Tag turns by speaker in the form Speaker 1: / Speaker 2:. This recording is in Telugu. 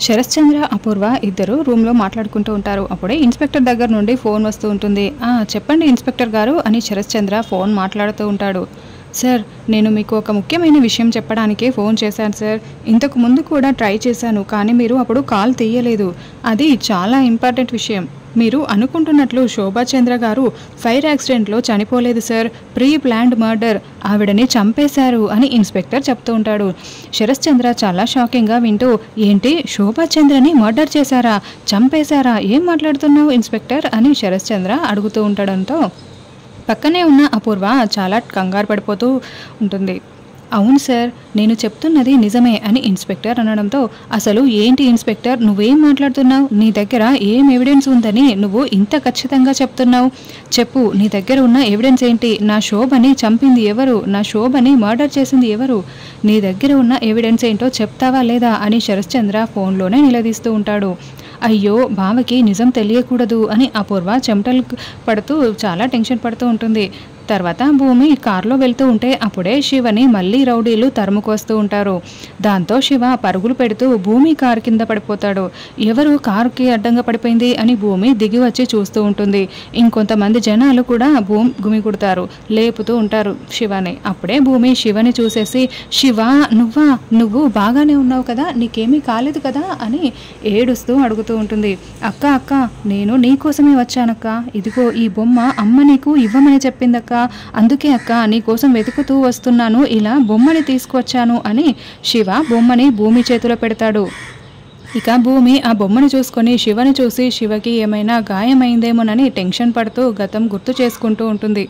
Speaker 1: శరశ్చంద్ర అపూర్వ ఇద్దరు రూమ్లో మాట్లాడుకుంటూ ఉంటారు. అప్పుడే ఇన్స్పెక్టర్ దగ్గర నుండి ఫోన్ వస్తూ ఉంటుంది. చెప్పండి ఇన్స్పెక్టర్ గారు అని శరశ్చంద్ర ఫోన్ మాట్లాడుతూ ఉంటాడు. సార్, నేను మీకు ఒక ముఖ్యమైన విషయం చెప్పడానికే ఫోన్ చేశాను సార్. ఇంతకు ముందు కూడా ట్రై చేశాను, కానీ మీరు అప్పుడు కాల్ తీయలేదు. అది చాలా ఇంపార్టెంట్ విషయం. మీరు అనుకుంటున్నట్లు శోభాచంద్ర గారు ఫైర్ యాక్సిడెంట్లో చనిపోలేదు సార్. ప్రీ ప్లాన్డ్ మర్డర్, ఆవిడని చంపేశారు అని ఇన్స్పెక్టర్ చెప్తూ ఉంటాడు. శరశ్చంద్ర చాలా షాకింగ్గా వింటూ, ఏంటి శోభాచంద్రని మర్డర్ చేశారా, చంపేశారా, ఏం మాట్లాడుతున్నావు ఇన్స్పెక్టర్ అని శరశ్చంద్ర అడుగుతూ ఉండడంతో పక్కనే ఉన్న అపూర్వ చాలా కంగారు పడిపోతూ ఉంటుంది. అవును సార్, నేను చెప్తున్నది నిజమే అని ఇన్స్పెక్టర్ అనడంతో, అసలు ఏంటి ఇన్స్పెక్టర్, నువ్వేం మాట్లాడుతున్నావు? నీ దగ్గర ఏం ఎవిడెన్స్ ఉందని నువ్వు ఇంత ఖచ్చితంగా చెప్తున్నావు? చెప్పు, నీ దగ్గర ఉన్న ఎవిడెన్స్ ఏంటి? నా శోభని చంపింది ఎవరు? నా శోభని మర్డర్ చేసింది ఎవరు? నీ దగ్గర ఉన్న ఎవిడెన్స్ ఏంటో చెప్తావా లేదా అని శరశ్చంద్ర ఫోన్లోనే నిలదీస్తూ ఉంటాడు. అయ్యో, బావకి నిజం తెలియకూడదు అని అపూర్వ చెమటలు పడుతూ చాలా టెన్షన్ పడుతూ ఉంటుంది. తర్వాత భూమి కారులో వెళ్తూ ఉంటే అప్పుడే శివని మళ్ళీ రౌడీలు తరుముకొస్తూ ఉంటారు. దాంతో శివ పరుగులు పెడుతూ భూమి కారు కింద పడిపోతాడు. ఎవరు కారుకి అడ్డంగా పడిపోయింది అని భూమి దిగి వచ్చి చూస్తూ ఉంటుంది. ఇంకొంతమంది జనాలు కూడా గుమిగుడతారు, లేపుతూ ఉంటారు శివని. అప్పుడే భూమి శివని చూసేసి, శివ నువ్వా, నువ్వు బాగానే ఉన్నావు కదా, నీకేమీ కాలేదు కదా అని ఏడుస్తూ అడుగుతూ ఉంటుంది. అక్క అక్క, నేను నీకోసమే వచ్చానక్క. ఇదిగో ఈ బొమ్మ అమ్మ నీకు ఇవ్వమని చెప్పిందక్క, అందుకే అక్క నీకోసం వెతుకుతూ వస్తున్నాను, ఇలా బొమ్మని తీసుకొచ్చాను అని శివ బొమ్మని భూమి చేతిలో పెడతాడు. ఇక భూమి ఆ బొమ్మను చూసుకొని శివని చూసి శివకి ఏమైనా గాయమైందేమోనని టెన్షన్ పడుతూ గతం గుర్తు చేసుకుంటూ ఉంటుంది.